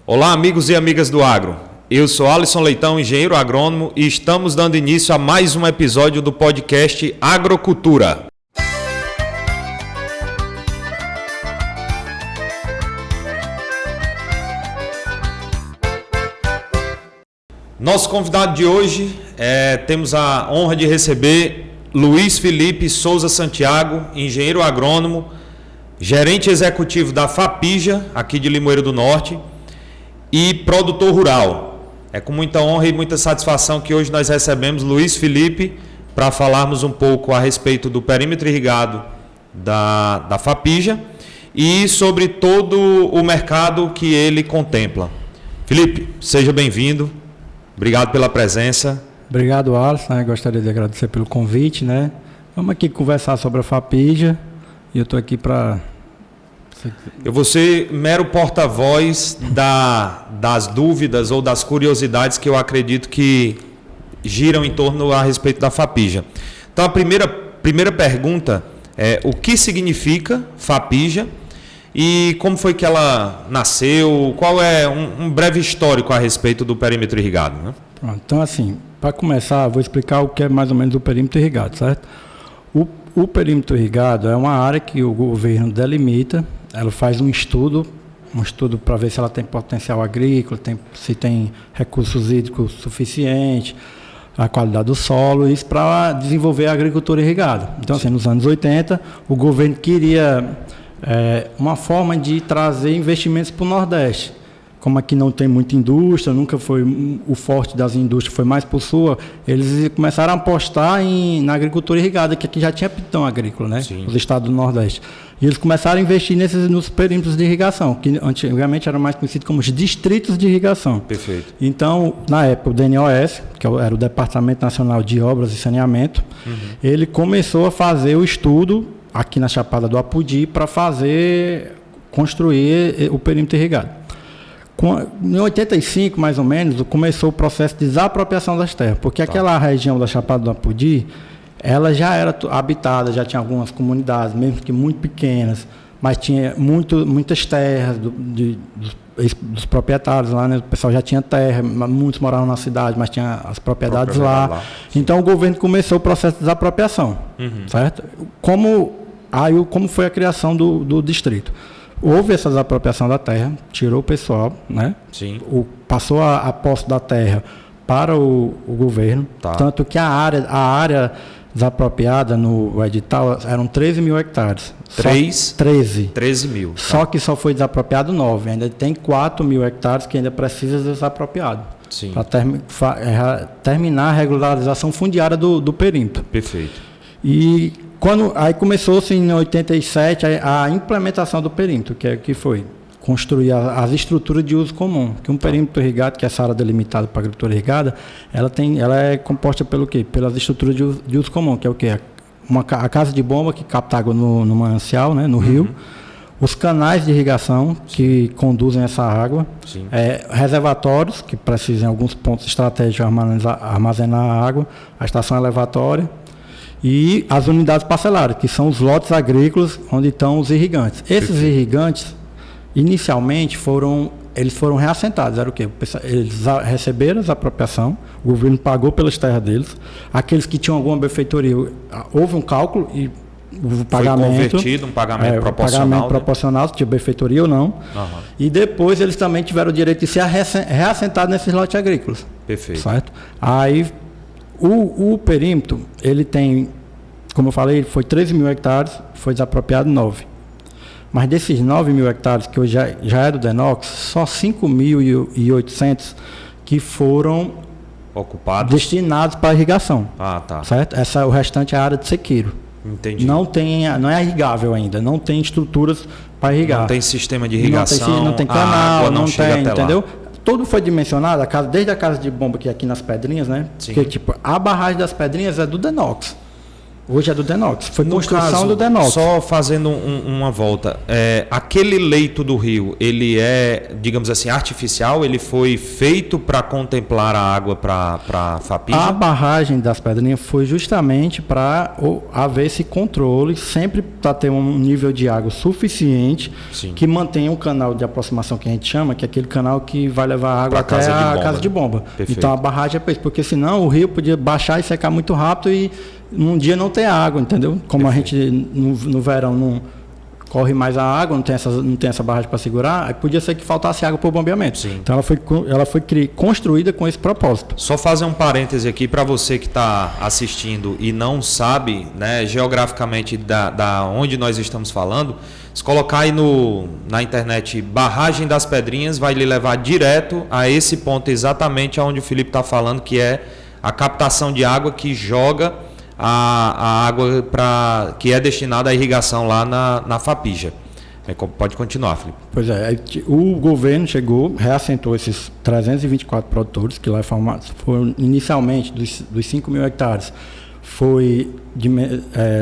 Olá, amigos e amigas do Agro. Eu sou Alisson Leitão, engenheiro agrônomo, e estamos dando início a mais um episódio do podcast Agrocultura. Nosso convidado de hoje, temos a honra de receber Luiz Felipe Souza Santiago, engenheiro agrônomo, gerente executivo da Fapija, aqui de Limoeiro do Norte, e produtor rural. É com muita honra e muita satisfação que hoje nós recebemos Luiz Felipe para falarmos um pouco a respeito do perímetro irrigado da Fapija e sobre todo o mercado que ele contempla. Felipe, seja bem-vindo. Obrigado pela presença. Obrigado, Alisson. Gostaria de agradecer pelo convite, né? Vamos aqui conversar sobre a Fapija e eu estou aqui para... Eu vou ser mero porta-voz das dúvidas ou das curiosidades que eu acredito que giram em torno a respeito da Fapija. Então, a primeira pergunta é: o que significa Fapija e como foi que ela nasceu? Qual é um breve histórico a respeito do perímetro irrigado, né? Então, assim, para começar, vou explicar o que é mais ou menos o perímetro irrigado, certo? O perímetro irrigado é uma área que o governo delimita. Ela faz um estudo para ver se ela tem potencial agrícola, se tem recursos hídricos suficientes, a qualidade do solo, isso para desenvolver a agricultura irrigada. Então, assim, nos anos 80, o governo queria uma forma de trazer investimentos para o Nordeste. Como aqui não tem muita indústria, nunca foi o forte das indústrias, foi mais por sul, eles começaram a apostar na agricultura irrigada, que aqui já tinha pitão agrícola, né? Sim. Os estados do Nordeste. E eles começaram a investir nos perímetros de irrigação, que antigamente era mais conhecido como os distritos de irrigação. Perfeito. Então, na época, o DNOS, que era o Departamento Nacional de Obras e Saneamento, ele começou a fazer o estudo aqui na Chapada do Apodi para construir o perímetro irrigado. Em 85, mais ou menos, começou o processo de desapropriação das terras, porque aquela região da Chapada do Apodi, ela já era habitada, já tinha algumas comunidades, mesmo que muito pequenas, mas tinha muitas terras dos proprietários lá, né? O pessoal já tinha terra, muitos moravam na cidade, mas tinha as propriedades lá. Então o governo começou o processo de desapropriação, certo? Como foi a criação do distrito? Houve essa desapropriação da terra, tirou o pessoal, né? Sim. Passou a posse da terra para o governo, tanto que a área desapropriada no edital eram 13 mil hectares. 13 mil. Tá. Só que só foi desapropriado 9, ainda tem 4 mil hectares que ainda precisa ser desapropriado. Sim. Para terminar a regularização fundiária do perímetro. Perfeito. E aí começou-se em 87 a implementação do perímetro, que foi construir as estruturas de uso comum. Que um perímetro irrigado, que é essa área delimitada para a agricultura irrigada, ela é composta pelo quê? Pelas estruturas de uso comum, que é o quê? A casa de bomba que capta água no manancial, né, no rio, os canais de irrigação que conduzem essa água, reservatórios que precisam em alguns pontos estratégicos armazenar a água, a estação elevatória, e as unidades parcelares, que são os lotes agrícolas onde estão os irrigantes. Esses irrigantes, inicialmente, foram reassentados. Era o quê? Eles receberam a apropriação, o governo pagou pelas terras deles. Aqueles que tinham alguma benfeitoria, houve um cálculo e o pagamento... Foi convertido, um pagamento proporcional. Pagamento proporcional, se tinha benfeitoria ou não. E depois eles também tiveram o direito de ser reassentados nesses lotes agrícolas. Perfeito. Certo? Aí... O perímetro, ele tem, como eu falei, foi 13 mil hectares, foi desapropriado 9. Mas desses 9 mil hectares, que hoje já é do DENOX, só 5.800 que foram ocupados, destinados para irrigação. Certo? O restante é a área de sequeiro. Entendi. Não é irrigável ainda, não tem estruturas para irrigar. Não tem sistema de irrigação, não tem canal, não tem, entendeu? Tudo foi dimensionado, desde a casa de bomba que é aqui nas Pedrinhas, né? Sim. Porque, a barragem das Pedrinhas é do DENOX. Hoje é do Denox. Foi No construção caso, do Denox. só fazendo uma volta, aquele leito do rio, ele é, digamos assim, artificial? Ele foi feito para contemplar a água para a Fapija? A barragem das Pedrinhas foi justamente para haver esse controle, sempre para ter um nível de água suficiente, Sim. que mantenha um canal de aproximação que a gente chama, que é aquele canal que vai levar água Pra até casa de a bomba. casa de bomba. Perfeito. Então a barragem é para isso, porque senão o rio podia baixar e secar muito rápido e num dia não ter água, entendeu? Como Perfeito. a gente no verão não corre mais a água, não tem essa barragem para segurar, aí podia ser que faltasse água para o bombeamento. Sim. Então ela foi construída com esse propósito. Só fazer um parêntese aqui para você que está assistindo e não sabe, né, geograficamente da onde nós estamos falando, se colocar aí na internet Barragem das Pedrinhas, vai lhe levar direto a esse ponto exatamente onde o Felipe está falando, que é a captação de água que joga a água que é destinada à irrigação lá na Fapija. Pode continuar, Felipe. Pois é, o governo chegou, reassentou esses 324 produtores, que lá foram inicialmente dos 5 mil hectares, foi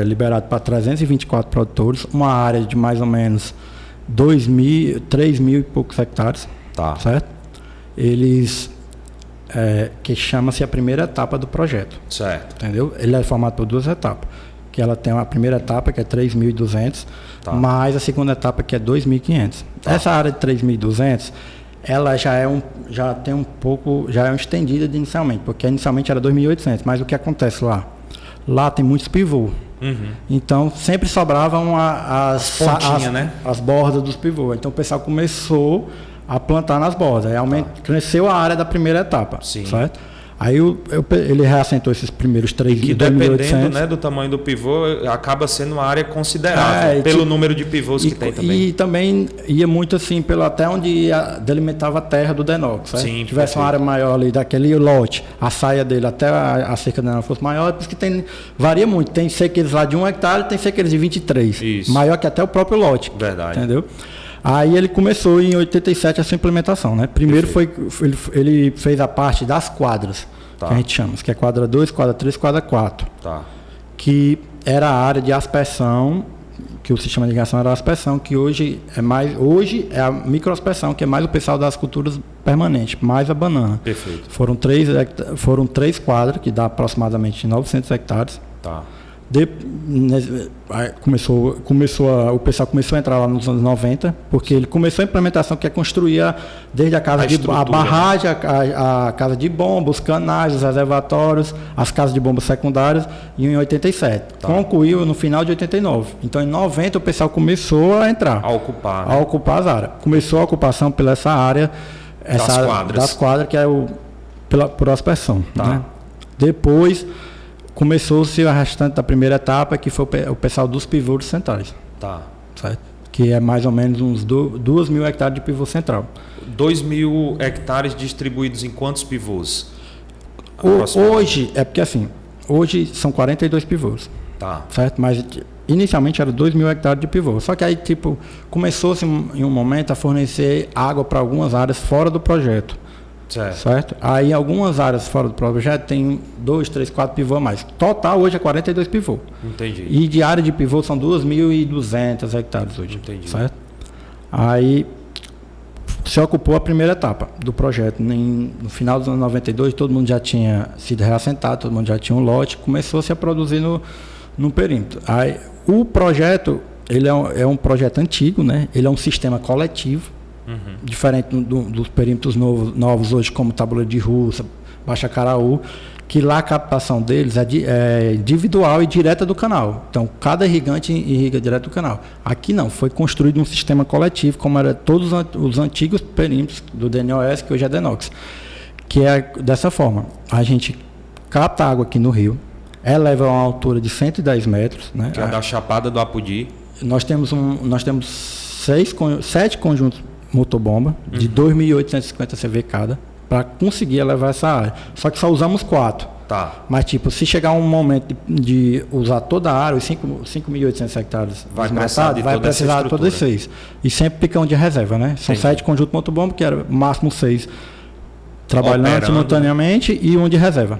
liberado para 324 produtores, uma área de mais ou menos 3 mil e poucos hectares, Tá. certo? Eles, que chama-se a primeira etapa do projeto. Certo. Entendeu? Ele é formado por 2 etapas. Que ela tem a primeira etapa, que é 3.200, Tá. mais a segunda etapa, que é 2.500. Tá. Essa área de 3.200, ela já é estendida inicialmente, porque inicialmente era 2.800, mas o que acontece lá? Lá tem muitos pivôs. Uhum. Então sempre sobravam pontinhas, né? as bordas dos pivôs. Então o pessoal começou a plantar nas bordas. Aí cresceu a área da primeira etapa. Sim. Certo? Aí ele reassentou esses primeiros 3.800. Que dependendo, né, do tamanho do pivô, acaba sendo uma área considerável, pelo número de pivôs que tem também. E também ia muito assim, até onde delimitava a terra do Denox. Certo? Sim, Se tivesse uma área maior ali daquele lote, a saia dele até a cerca do Denox fosse maior, por isso que varia muito. Tem cerqueiros lá de 1 hectare, tem cerqueiros de 23. Isso. Maior que até o próprio lote. Verdade. Entendeu? Aí ele começou em 87 essa implementação, né? Primeiro ele fez a parte das quadras, Tá. que a gente chama, que é quadra 2, quadra 3, quadra 4, Tá. que era a área de aspersão, que o sistema de irrigação era a aspersão, que hoje é a microaspersão, que é mais o pessoal das culturas permanentes, mais a banana. Perfeito. Foram 3 quadras, que dá aproximadamente 900 hectares. Tá. O pessoal começou a entrar lá nos anos 90, porque ele começou a implementação, que é construir desde a casa a barragem, a casa de bomba, os canais, os reservatórios, as casas de bombas secundárias, e em 87. Tá. Concluiu no final de 89. Então em 90 o pessoal começou a entrar. A ocupar. A ocupar as áreas. Começou a ocupação pela essa área, das quadras, que é por aspersão. Tá. Né? Depois começou-se a restante da primeira etapa, que foi o pessoal dos pivôs centrais. Tá. Certo? Que é mais ou menos uns 2 mil hectares de pivô central. 2.000 hectares distribuídos em quantos pivôs? Hoje, é porque assim, hoje são 42 pivôs. Tá. Certo? Mas inicialmente era 2 mil hectares de pivô. Só que aí, começou-se em um momento a fornecer água para algumas áreas fora do projeto. Certo? Aí algumas áreas fora do projeto tem 2, 3, 4 pivôs a mais. Total hoje é 42 pivôs. Entendi. E de área de pivô são 2.200 hectares hoje. Entendi. Certo? Aí se ocupou a primeira etapa do projeto. No final dos anos 92, todo mundo já tinha sido reassentado, todo mundo já tinha um lote, começou-se a produzir no perímetro. Aí, o projeto, ele é um projeto antigo, né? Ele é um sistema coletivo. Uhum. Diferente dos perímetros novos hoje, como Tabuleiro de Russa, Baixa Caraú, que lá a captação deles é individual e direta do canal. Então, cada irrigante irriga direto do canal. Aqui não, foi construído um sistema coletivo, como era todos os antigos perímetros do DNOS, que hoje é Denox. Que é dessa forma, a gente capta água aqui no rio, eleva a uma altura de 110 metros. Né? Que é da Chapada do Apodi. Nós temos 7 conjuntos motobomba de 2.850 CV cada para conseguir elevar essa área. Só que só usamos 4. Tá. Mas se chegar um momento de usar toda a área, os 5.800 hectares vai precisar de todas as 6. E sempre picão de reserva, né? São 7 conjuntos motobomba, que era máximo 6 trabalhando operando, simultaneamente e um de reserva.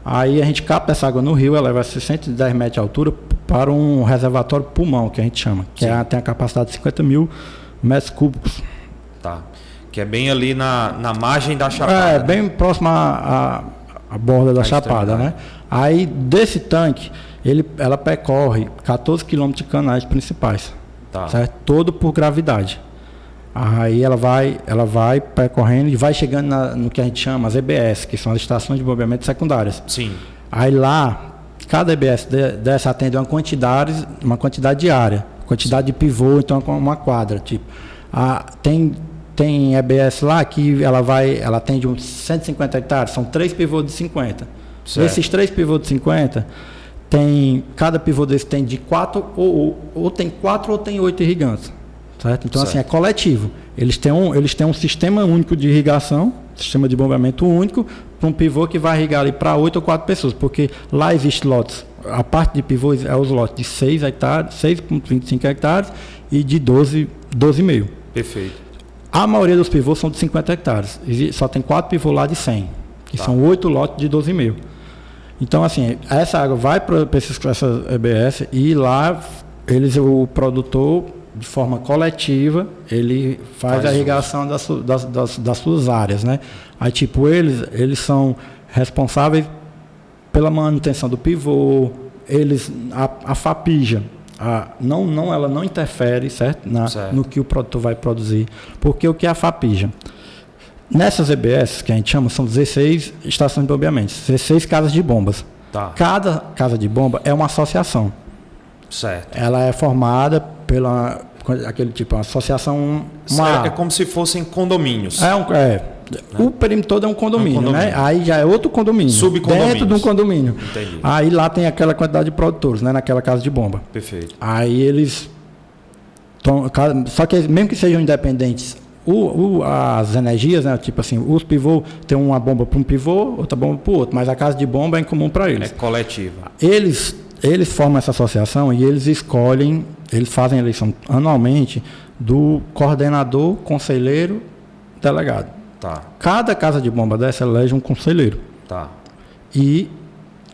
Aí a gente capta essa água no rio, ela vai a 110 metros de altura para um reservatório pulmão, que a gente chama, que tem a capacidade de 50 mil metros cúbicos. Tá. Que é bem ali na margem da Chapada. Bem próximo à borda da Chapada, né? Aí desse tanque, ela percorre 14 quilômetros de canais principais, certo? Todo por gravidade. Aí ela vai percorrendo e vai chegando no que a gente chama as EBS, que são as estações de bombeamento secundárias. Sim. Aí lá, cada EBS dessa atende uma quantidade diária, quantidade de pivô, então uma quadra, tipo. Tem EBS lá que ela atende uns 150 hectares, são 3 pivôs de 50. Certo. Esses 3 pivôs de 50, cada pivô desse tem de 4 ou tem 4 ou tem 8 irrigantes. Certo? Então, assim, é coletivo. Eles têm um sistema único de irrigação, sistema de bombeamento único, para um pivô que vai irrigar ali para 8 ou 4 pessoas, porque lá existe lotes. A parte de pivôs é os lotes de 6 hectares, 6,25 hectares e de 12,5. Perfeito. A maioria dos pivôs são de 50 hectares. Só tem 4 pivôs lá de 100, que são 8 lotes de 12,5. Então, assim, essa água vai para essa EBS e lá o produtor, de forma coletiva, ele faz a irrigação das suas áreas, né? Aí, tipo, eles são responsáveis pela manutenção do pivô, a FAPIJA, ela não interfere, certo? No que o produtor vai produzir. Porque o que é a FAPIJA? Nessas EBS, que a gente chama, são 16 estações de bombeamento, 16 casas de bombas. Tá. Cada casa de bomba é uma associação. Certo. Ela é formada pela uma associação. É como se fossem condomínios. O perímetro todo é um condomínio, né? Aí já é outro condomínio. Subcondomínio. Dentro de um condomínio. Entendi. Aí lá tem aquela quantidade de produtores, né? Naquela casa de bomba. Perfeito. Aí eles. Só que mesmo que sejam independentes, as energias, né? Tipo assim, os pivôs tem uma bomba para um pivô, outra bomba para o outro, mas a casa de bomba é em comum para eles. É coletiva. Eles formam essa associação e eles fazem a eleição anualmente do coordenador, conselheiro, delegado. Tá. Cada casa de bomba dessa elege um conselheiro. Tá. E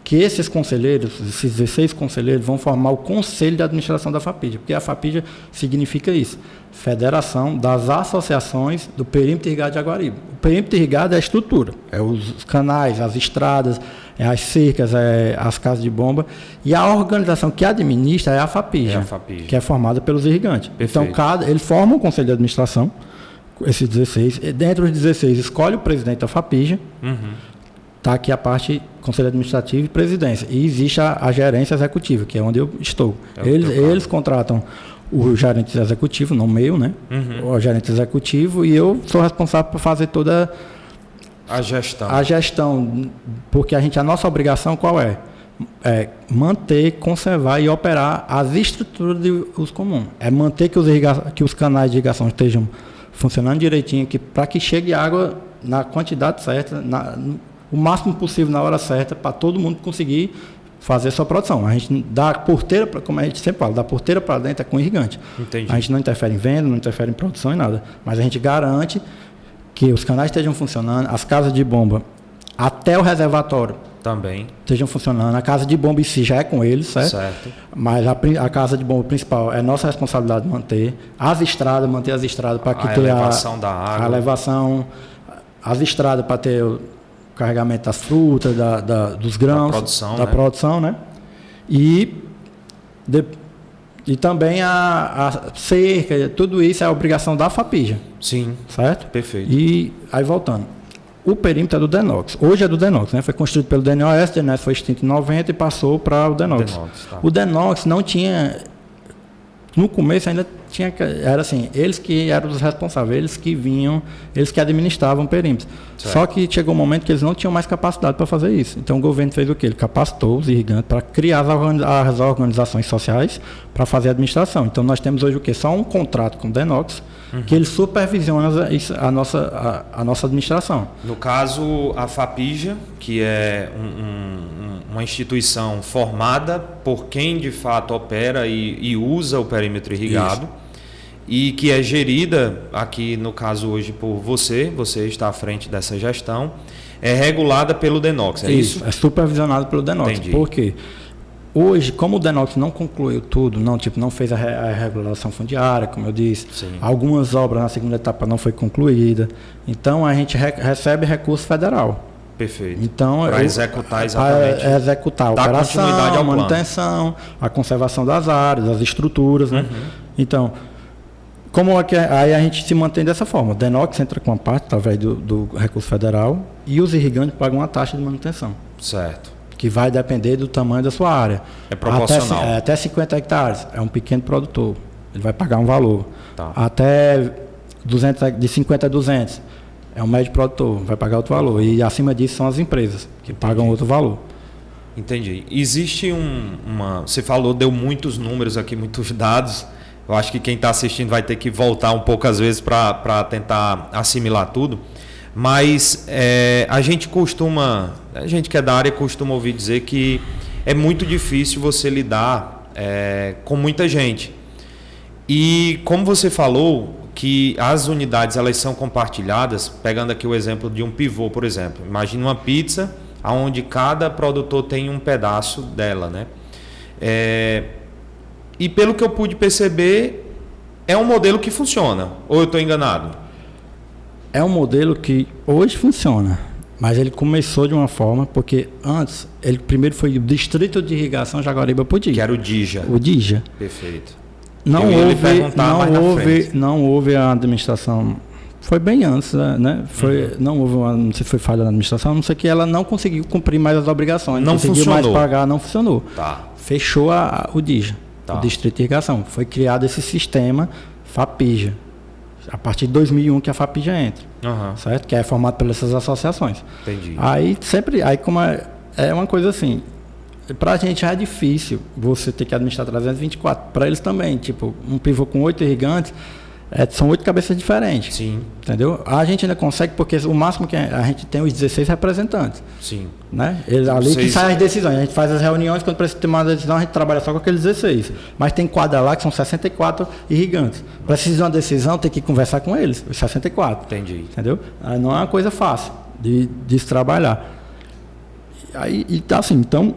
que esses conselheiros, esses 16 conselheiros, vão formar o conselho de administração da FAPIJA, porque a FAPIJA significa isso, Federação das Associações do Perímetro Irrigado de Jaguaribe. O perímetro irrigado é a estrutura, é os canais, as estradas, as cercas, as casas de bomba, e a organização que administra é a FAPIJA, que é formada pelos irrigantes. Perfeito. Então, eles formam um conselho de administração, esses 16, e dentro dos 16 escolhe o presidente da FAPIJA. Está aqui a parte conselho administrativo e presidência. E existe a gerência executiva, que é onde eu estou. Eles contratam o gerente executivo, não meu, né? O gerente executivo, e eu sou responsável por fazer toda a gestão. Porque a nossa obrigação qual é? É manter, conservar e operar as estruturas de uso comum. É manter que os canais de irrigação estejam funcionando direitinho, para que chegue água na quantidade certa, o máximo possível na hora certa, para todo mundo conseguir fazer sua produção. A gente dá porteira, como a gente sempre fala, da porteira para dentro é com irrigante. Entendi. A gente não interfere em venda, não interfere em produção e nada, mas a gente garante que os canais estejam funcionando, as casas de bomba, até o reservatório também estejam funcionando. A casa de bomba em si já é com eles, certo? Mas a casa de bomba principal é nossa responsabilidade de manter manter as estradas para que tenha a elevação da água, a elevação, as estradas para ter o carregamento das frutas, dos grãos, da produção, né? E também a cerca, tudo isso é a obrigação da FAPIJA. Sim. Certo? Perfeito. E aí voltando. O perímetro é do DENOX. Hoje é do DENOX, né? Foi construído pelo DNOS, o DNOS foi extinto em 90 e passou para o DENOX. O DENOX não tinha... No começo ainda tinha... Era assim, eles que eram os responsáveis, eles que vinham, eles que administravam o perímetro. Certo. Só que chegou um momento que eles não tinham mais capacidade para fazer isso. Então o governo fez o quê? Ele capacitou os irrigantes para criar as organizações sociais para fazer a administração. Então nós temos hoje o quê? Só um contrato com o DENOX, que ele supervisiona a nossa administração. No caso, a FAPIJA, que é uma instituição formada por quem de fato opera e usa o perímetro irrigado. Isso. e que é gerida, aqui no caso hoje por você está à frente dessa gestão, é regulada pelo DENOX, é isso? É supervisionado pelo DENOX. Entendi. Por quê? Hoje, como o DENOX não concluiu tudo, não fez a regulação fundiária, como eu disse, Sim. algumas obras na segunda etapa não foi concluída, então a gente recebe recurso federal. Perfeito. Então, para executar exatamente. Para executar a dar operação, continuidade ao a manutenção, a conservação das áreas, das estruturas, né? Então, aí a gente se mantém dessa forma. O DENOX entra com uma parte através do recurso federal e os irrigantes pagam uma taxa de manutenção. Certo. Que vai depender do tamanho da sua área. É proporcional. Até 50 hectares é um pequeno produtor. Ele vai pagar um valor. Tá. Até 200, de 50 a 200 é um médio produtor, vai pagar outro valor. E acima disso são as empresas que pagam outro valor. Entendi. Existe você falou, deu muitos números aqui, muitos dados. Eu acho que quem está assistindo vai ter que voltar um pouco às vezes para tentar assimilar tudo. Mas a gente que é da área costuma ouvir dizer que é muito difícil você lidar com muita gente. E como você falou que as unidades elas são compartilhadas, pegando aqui o exemplo de um pivô, por exemplo. Imagina uma pizza onde cada produtor tem um pedaço dela, né? E pelo que eu pude perceber, é um modelo que funciona. Ou eu estou enganado? É um modelo que hoje funciona, mas ele começou de uma forma, porque antes, ele primeiro foi o Distrito de Irrigação Jaguaribe-Apodi. Que era o DIJA. O DIJA. Perfeito. Não houve a administração, foi bem antes, né? Não sei se foi falha na administração, não sei que ela não conseguiu cumprir mais as obrigações, não conseguiu mais pagar, não funcionou. Tá. Fechou o DIJA, tá. O Distrito de Irrigação. Foi criado esse sistema FAPIJA. A partir de 2001 que a FAPIJA entra, certo? Que é formado pelas essas associações. Entendi. Aí como é uma coisa assim, para a gente é difícil você ter que administrar 324. Para eles também, tipo, um pivô com 8 irrigantes, são 8 cabeças diferentes. Sim. Entendeu? A gente ainda consegue, porque o máximo que a gente tem os 16 representantes. Sim. Né? Ali que saem as decisões. A gente faz as reuniões, quando precisa tomar uma decisão, a gente trabalha só com aqueles 16. Mas tem quadra lá que são 64 irrigantes. Precisa de uma decisão, tem que conversar com eles, os 64. Entendi. Entendeu? Não é uma coisa fácil de se trabalhar. Assim, então,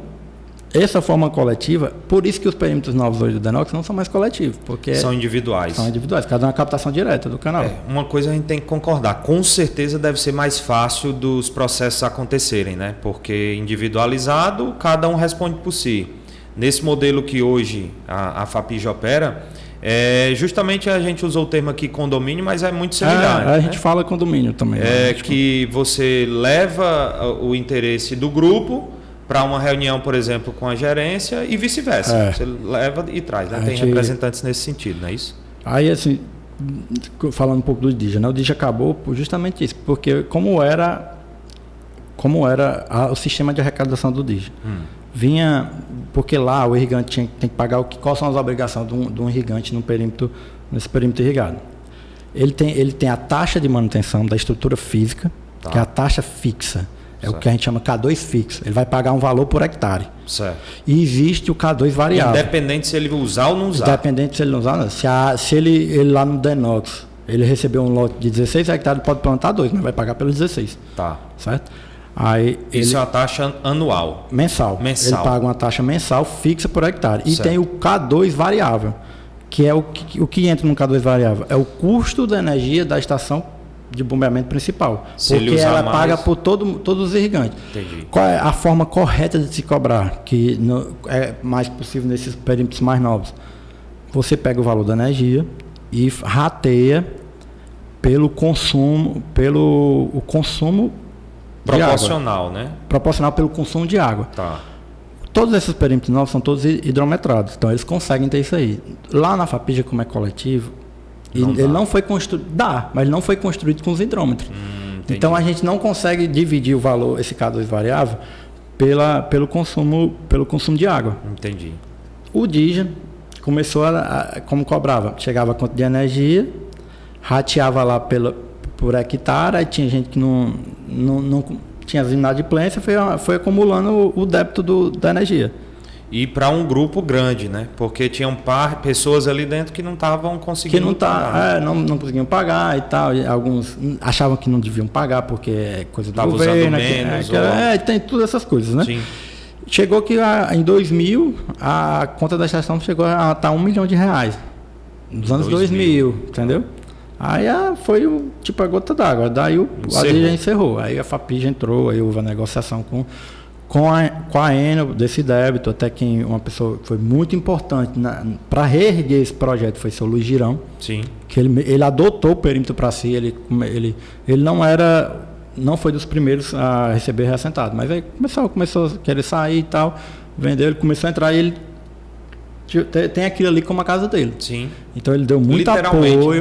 essa forma coletiva, por isso que os perímetros novos hoje do DENOX não são mais coletivos, porque são individuais. São individuais, cada uma captação direta do canal. Uma coisa a gente tem que concordar, com certeza deve ser mais fácil dos processos acontecerem, né? Porque individualizado, cada um responde por si. Nesse modelo que hoje a FAPIJA opera, justamente a gente usou o termo aqui condomínio, mas é muito similar. A gente fala condomínio também. Que você leva o interesse do grupo para uma reunião, por exemplo, com a gerência e vice-versa. Você leva e traz, né? Tem representantes nesse sentido, não é isso? Aí, assim, falando um pouco do DIJA, né? O DIJA acabou por justamente isso, porque como era o sistema de arrecadação do DIJA. Vinha, porque lá o irrigante tem que pagar quais são as obrigações de um irrigante nesse perímetro irrigado. Ele tem a taxa de manutenção da estrutura física, que é a taxa fixa. É certo. O que a gente chama K2 fixo. Ele vai pagar um valor por hectare. Certo. E existe o K2 variável. Independente se ele usar ou não usar. Independente se ele não usar, não. Se ele lá no DENOX, ele recebeu um lote de 16 hectares, ele pode plantar 2, mas vai pagar pelos 16. Tá. Certo? Aí isso é uma taxa anual? Mensal. Ele paga uma taxa mensal fixa por hectare. E tem o K2 variável, que é o que entra no K2 variável. É o custo da energia da estação de bombeamento principal, porque ela paga por todos os irrigantes. Entendi. Qual é a forma correta de se cobrar, que é mais possível nesses perímetros mais novos? Você pega o valor da energia e rateia pelo consumo proporcional, né? Proporcional pelo consumo de água. Tá. Todos esses perímetros novos são todos hidrometrados, então eles conseguem ter isso aí. Lá na FAPIJA, como é coletivo, ele não foi construído, mas ele não foi construído com os hidrômetros. Então a gente não consegue dividir o valor, esse K2 variável, pelo consumo de água. Entendi. O DIJA começou como cobrava, chegava a conta de energia, rateava lá por hectare, aí tinha gente que não tinha as inadimplências, foi acumulando o débito da energia. e para um grupo grande, né? Porque tinham pessoas ali dentro que não estavam conseguindo pagar. Não conseguiam pagar e tal. E alguns achavam que não deviam pagar porque é coisa do Tava governo. usando menos, Tem todas essas coisas, né? Sim. Chegou que em 2000 a conta da estação chegou a estar R$1 milhão. Nos anos 2000, entendeu? Aí foi a gota d'água. Daí a já encerrou. Aí a FAPIJ entrou, aí houve a negociação com a Enel desse débito, até que uma pessoa que foi muito importante para reerguer esse projeto foi o seu Luiz Girão. Sim. Que ele adotou o perímetro para si, ele não foi dos primeiros a receber reassentado, mas aí começou a querer sair e tal, vendeu, ele começou a entrar e ele tem aquilo ali como a casa dele. Sim. Então ele deu muito apoio,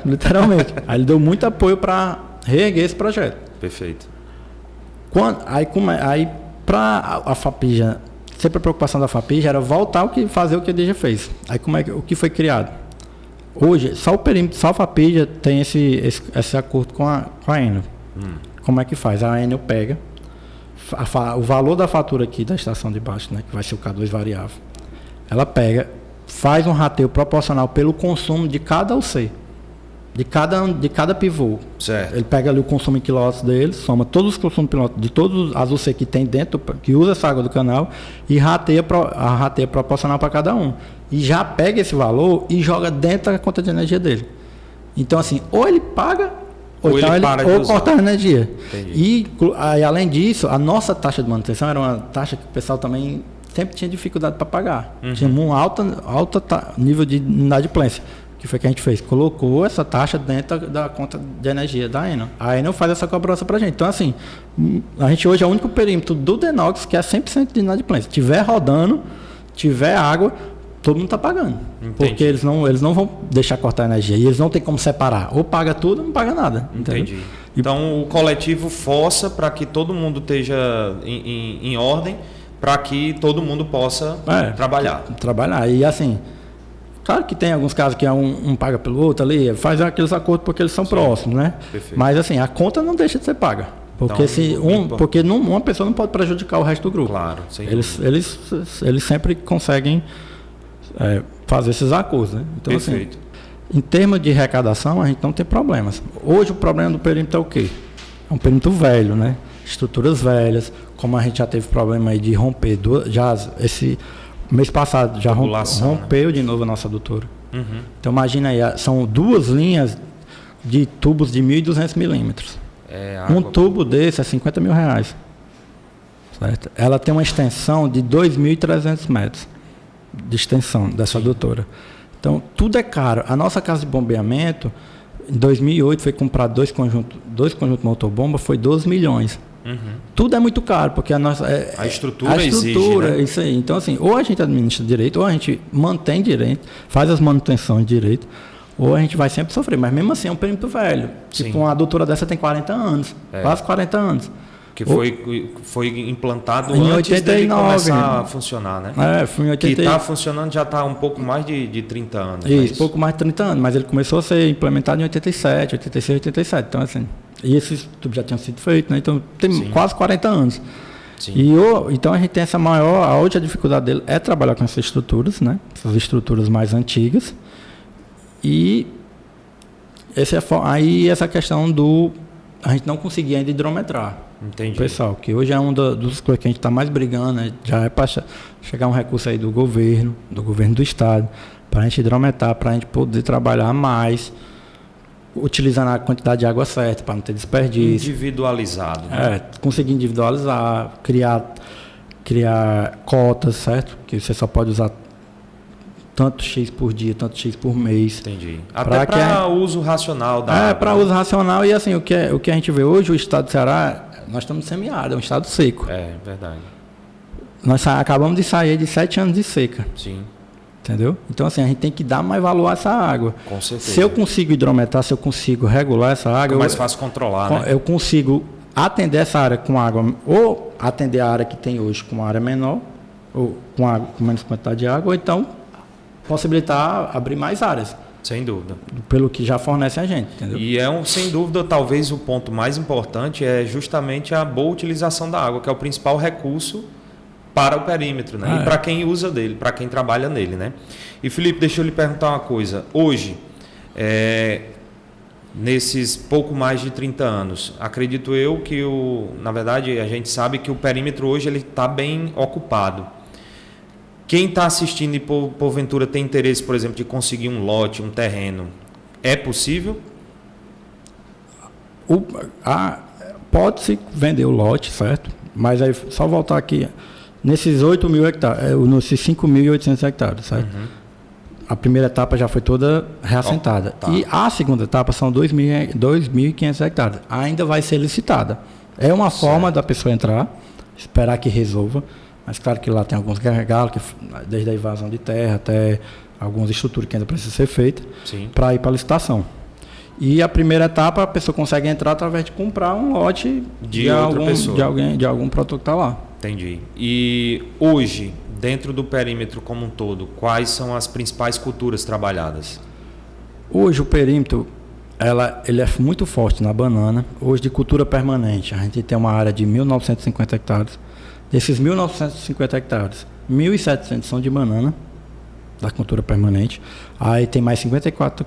literalmente. Aí ele deu muito apoio para reerguer esse projeto. Perfeito. Aí para a FAPIJ, sempre a preocupação da FAPIJ era fazer o que a DG fez. Aí o que foi criado? Hoje, só o perímetro, só a FAPIJ tem esse acordo com a Enel. Como é que faz? A Enel pega o valor da fatura aqui da estação de baixo, né, que vai ser o K2 variável. Ela pega, faz um rateio proporcional pelo consumo de cada UC, de cada pivô. Certo. Ele pega ali o consumo em quilowatts dele, soma todos os consumos de todos as UC que tem dentro, que usa essa água do canal, e rateia proporcional para cada um. E já pega esse valor e joga dentro da conta de energia dele. Então, assim, ou ele paga, ou corta a energia. Entendi. E aí, além disso, a nossa taxa de manutenção era uma taxa que o pessoal também sempre tinha dificuldade para pagar. Tinha um alto nível de inadimplência. O que foi que a gente fez? Colocou essa taxa dentro da conta de energia da Enel. A Enel faz essa cobrança para a gente. Então, assim, a gente hoje é o único perímetro do Denox que é 100% de inadimplência. Se tiver rodando, tiver água, todo mundo está pagando. Entendi. Porque eles não vão deixar cortar a energia. E eles não têm como separar. Ou paga tudo ou não paga nada. Entendi. Entendeu? Então, o coletivo força para que todo mundo esteja em ordem, para que todo mundo possa trabalhar. E assim, claro que tem alguns casos que um paga pelo outro ali, faz aqueles acordos porque eles são próximos, né? Perfeito. Mas assim, a conta não deixa de ser paga. Porque uma pessoa não pode prejudicar o resto do grupo. Claro, sem eles sempre conseguem fazer esses acordos, né? Então, perfeito. Assim, em termos de arrecadação, a gente não tem problemas. Hoje o problema do perímetro é o quê? É um perímetro velho, né? Estruturas velhas, como a gente já teve problema aí de romper, esse mês passado já rompeu, né, de novo a nossa adutora. Então imagina aí, são 2 linhas de tubos de 1.200 milímetros. Um tubo desse é R$50 mil. Certo? Ela tem uma extensão de 2.300 metros de extensão dessa adutora. Então tudo é caro. A nossa casa de bombeamento, em 2008, foi comprado 2 conjuntos motobomba, foi 12 milhões. Tudo é muito caro, porque a estrutura exige, né? Isso aí. Então, assim, ou a gente administra direito, ou a gente mantém direito, faz as manutenções direito, ou a gente vai sempre sofrer. Mas mesmo assim é um perímetro velho. Sim. Tipo, uma adutora dessa tem 40 anos, quase 40 anos. Que foi implantado em antes 89, dele começar a funcionar, né? Foi em 89. Que está funcionando já está um pouco mais de 30 anos. Isso, pouco mais de 30 anos, mas ele começou a ser implementado em 87, 86, 87. Então, assim, e esses tubos já tinham sido feitos, né? Então tem quase 40 anos. Sim. Então a gente tem hoje a dificuldade dele é trabalhar com essas estruturas, né? Essas estruturas mais antigas. E aí essa questão a gente não conseguia ainda hidrometrar. Entendi. Pessoal, que hoje é dos coisas que a gente está mais brigando, né? Já é para chegar um recurso aí do governo do estado, para a gente hidrometrar, para a gente poder trabalhar mais, utilizando a quantidade de água certa, para não ter desperdício. Individualizado. Né? Conseguir individualizar, criar cotas, certo? Que você só pode usar tanto X por dia, tanto X por mês. Entendi. Até para uso racional da água. Para uso racional. E assim, o que a gente vê hoje, o estado do Ceará, nós estamos semiárido, é um estado seco. É, verdade. Nós acabamos de sair de 7 anos de seca. Sim. Entendeu? Então, assim, a gente tem que dar mais valor a essa água. Com certeza. Se eu consigo hidrometrar, se eu consigo regular essa água... É mais fácil controlar, né? Eu consigo atender essa área com água, ou atender a área que tem hoje com uma área menor, ou com menos quantidade de água, ou então possibilitar abrir mais áreas. Sem dúvida. Pelo que já fornece a gente, entendeu? E sem dúvida, talvez o ponto mais importante é justamente a boa utilização da água, que é o principal recurso para o perímetro, né? E para quem usa dele, para quem trabalha nele, né? E Felipe, deixa eu lhe perguntar uma coisa. Hoje, nesses pouco mais de 30 anos, acredito eu que na verdade a gente sabe que o perímetro hoje ele está bem ocupado. Quem está assistindo e porventura tem interesse, por exemplo, de conseguir um lote, um terreno, é possível? Pode-se vender o lote, certo? Mas aí só voltar aqui, nesses 8.000 hectares, nesses 5.800 hectares, certo? Uhum. A primeira etapa já foi toda reassentada. Tá. E a segunda etapa são 2.500 hectares. Ainda vai ser licitada. É uma forma da pessoa entrar, esperar que resolva, mas claro que lá tem alguns gargalos, desde a invasão de terra até algumas estruturas que ainda precisam ser feitas, para ir para a licitação. E a primeira etapa a pessoa consegue entrar através de comprar um lote de algum produtor que está lá. Entendi. E hoje, dentro do perímetro como um todo, quais são as principais culturas trabalhadas? Hoje o perímetro ele é muito forte na banana. Hoje de cultura permanente, a gente tem uma área de 1.950 hectares. Desses 1.950 hectares, 1.700 são de banana, da cultura permanente. Aí tem mais 54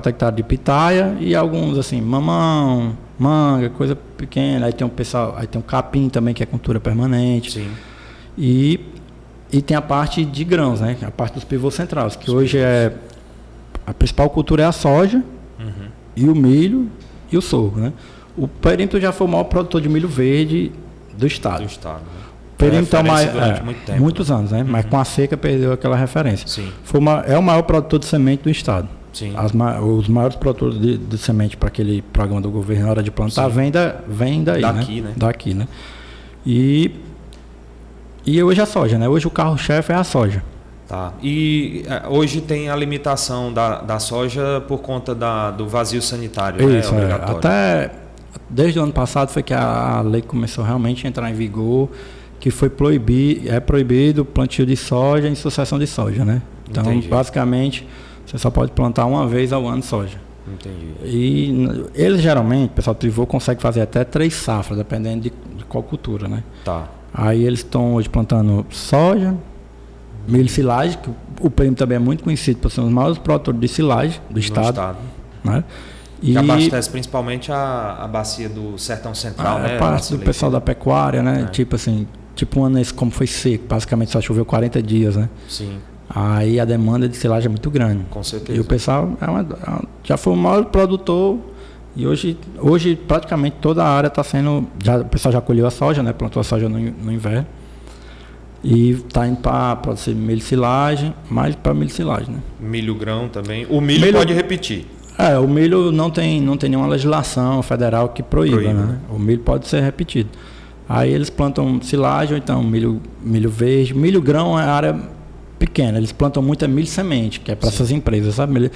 hectares de pitaia e alguns assim, mamão, manga, coisa pequena. Aí tem um capim também, que é cultura permanente. Sim. E tem a parte de grãos, né? A parte dos pivôs centrais, que hoje a principal cultura é a soja, e o milho e o sorgo, né? O perímetro já foi o maior produtor de milho verde do estado. Né? O perímetro durante muito tempo, muitos anos, né? Mas com a seca perdeu aquela referência. Sim. É o maior produtor de semente do estado. Sim. Os maiores produtores de semente para aquele programa do governo na hora de plantar vem daí, daqui, né? Daqui, né? E hoje a soja, né? Hoje o carro-chefe é a soja. Tá. E hoje tem a limitação da soja por conta do vazio sanitário, isso, né? Obrigatório. Até desde o ano passado foi que a lei começou realmente a entrar em vigor, que foi proibido o plantio de soja em sucessão de soja, né? Então, basicamente, você só pode plantar uma vez ao ano soja. Entendi. E eles geralmente, o pessoal do pivô consegue fazer até 3 safras, dependendo de qual cultura, né? Tá. Aí eles estão hoje plantando soja, milho e silagem, que o perímetro também é muito conhecido por ser um dos maiores produtores de silagem do estado. Né? Que abastece principalmente a bacia do Sertão Central, né? É parte do pessoal da pecuária, né? Tipo um ano esse como foi seco, basicamente só choveu 40 dias, né? Sim. Aí a demanda de silagem é muito grande. Com certeza. E o pessoal já foi o maior produtor e hoje praticamente toda a área está sendo... o pessoal já colheu a soja, né? Plantou a soja no inverno. E está indo para produzir milho e silagem, mais para milho e silagem, né? Milho grão também. O milho pode repetir. O milho não tem nenhuma legislação federal que proíba, né? O milho pode ser repetido. Aí eles plantam silagem, ou então milho verde. Milho grão é área pequena, eles plantam muito milho semente, que é para essas empresas, sabe?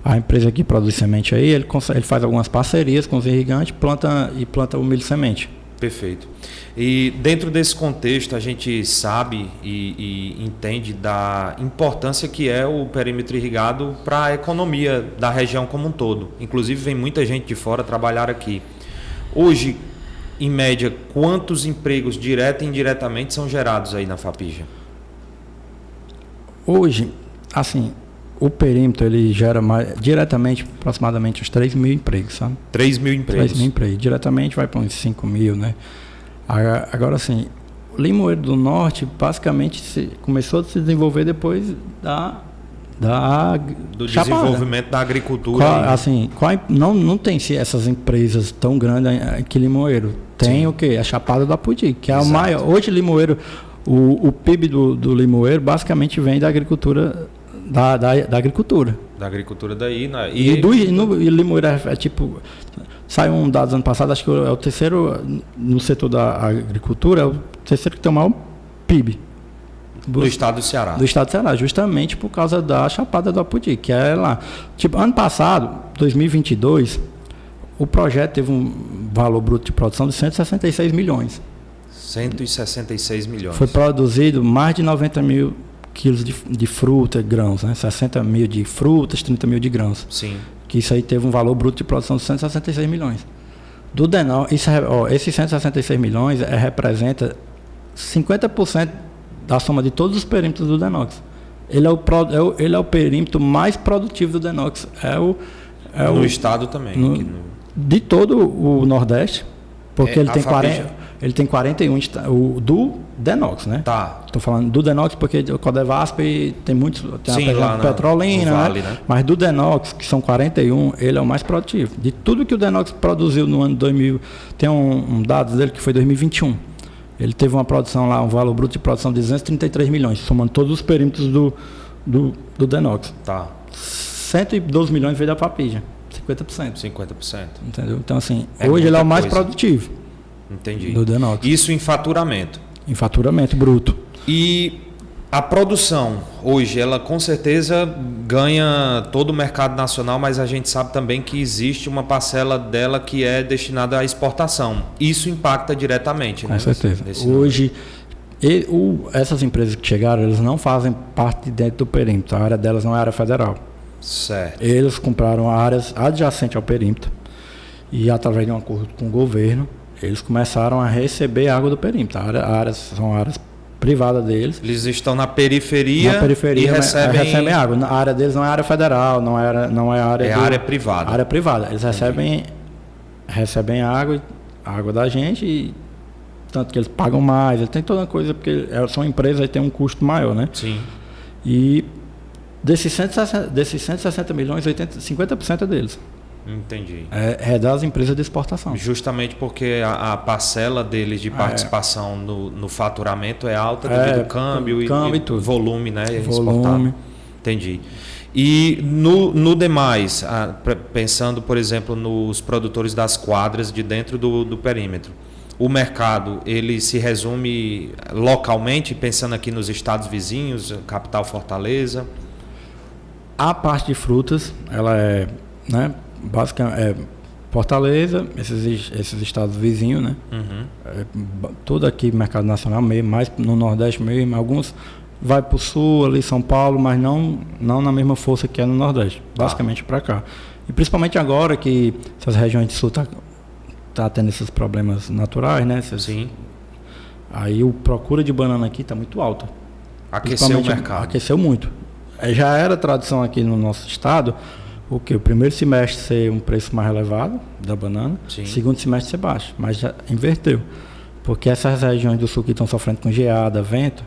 A empresa que produz semente aí, ele faz algumas parcerias com os irrigantes, planta o milho semente. Perfeito. E dentro desse contexto a gente sabe e entende da importância que é o perímetro irrigado para a economia da região como um todo. Inclusive vem muita gente de fora trabalhar aqui. Hoje, em média, quantos empregos direto e indiretamente são gerados aí na Fapija? Hoje, assim, o perímetro ele gera diretamente aproximadamente uns 3.000 empregos, sabe? 3.000 empregos? 3.000 empregos. Diretamente vai para uns 5.000, né? Agora, assim, o Limoeiro do Norte basicamente começou a se desenvolver depois do Chapada. Desenvolvimento da agricultura. Não tem essas empresas tão grandes que Limoeiro. Tem o quê? A Chapada do Apodi, que é o maior. Hoje, Limoeiro, o PIB do Limoeiro basicamente vem da agricultura. Da agricultura. Da agricultura daí. E Limoeiro é tipo... Saiu um dado ano passado, acho que é o terceiro, no setor da agricultura, é o terceiro que tem o maior PIB. Do estado do Ceará. Do estado do Ceará, justamente por causa da Chapada do Apodi, que é lá. Tipo, ano passado, 2022, o projeto teve um valor bruto de produção de 166 milhões. 166 milhões. Foi produzido mais de 90 mil quilos de fruta, grãos, né? 60 mil de frutas, 30 mil de grãos. Sim. Que isso aí teve um valor bruto de produção de 166 milhões. Do Denol, esses 166 milhões representa 50% da soma de todos os perímetros do Denox. Ele é o perímetro mais produtivo do Denox. No estado também. De todo o Nordeste, porque ele tem 41 do Denox, né? Tá. Estou falando do Denox porque o Codevasp tem muitos, tem a Petrolina, vale, né? Né? Mas do Denox, que são 41, ele é o mais produtivo. De tudo que o Denox produziu no ano 2000, tem um dado dele que foi 2021. Ele teve uma produção lá, um valor bruto de produção de 233 milhões, somando todos os perímetros do Denox. Tá. 112 milhões veio da Papija, 50%. 50%. Entendeu? Então, assim, hoje ele é o mais produtivo. Entendi. Do Denox. Isso em faturamento. Em faturamento bruto. E a produção, hoje, ela com certeza ganha todo o mercado nacional, mas a gente sabe também que existe uma parcela dela que é destinada à exportação. Isso impacta diretamente, com né? certeza. Hoje, essas empresas que chegaram, elas não fazem parte dentro do perímetro. A área delas não é área federal. Certo. Eles compraram áreas adjacentes ao perímetro e, através de um acordo com o governo, eles começaram a receber água do perímetro. São áreas privadas deles. Eles estão na periferia e recebem água. A área deles não é área federal, não é área área privada. Área privada. Eles recebem água da gente, e tanto que eles pagam mais. Eles têm toda uma coisa, porque são empresas e tem um custo maior, né? Sim. E desses 160 milhões, 50% é deles. Entendi. É das empresas de exportação. Justamente porque a parcela deles de participação no faturamento é alta devido ao câmbio e tudo. Volume, né? Volume. Entendi. E no demais, pensando, por exemplo, nos produtores das quadras de dentro do perímetro, o mercado, ele se resume localmente, pensando aqui nos estados vizinhos, capital Fortaleza? A parte de frutas, ela é, né? Basicamente Fortaleza, esses estados vizinhos, né? Uhum. Tudo aqui mercado nacional mesmo, mais no Nordeste mesmo, alguns vai para o Sul, ali São Paulo, mas não na mesma força que é no Nordeste, basicamente para cá. E principalmente agora que essas regiões de Sul tá tendo esses problemas naturais, né? Sim. Aí o procura de banana aqui está muito alta. Aqueceu o mercado. Aqueceu muito. Já era tradição aqui no nosso estado o primeiro semestre ser um preço mais elevado da banana, Sim. Segundo semestre ser baixo, mas já inverteu. Porque essas regiões do sul que estão sofrendo com geada, vento,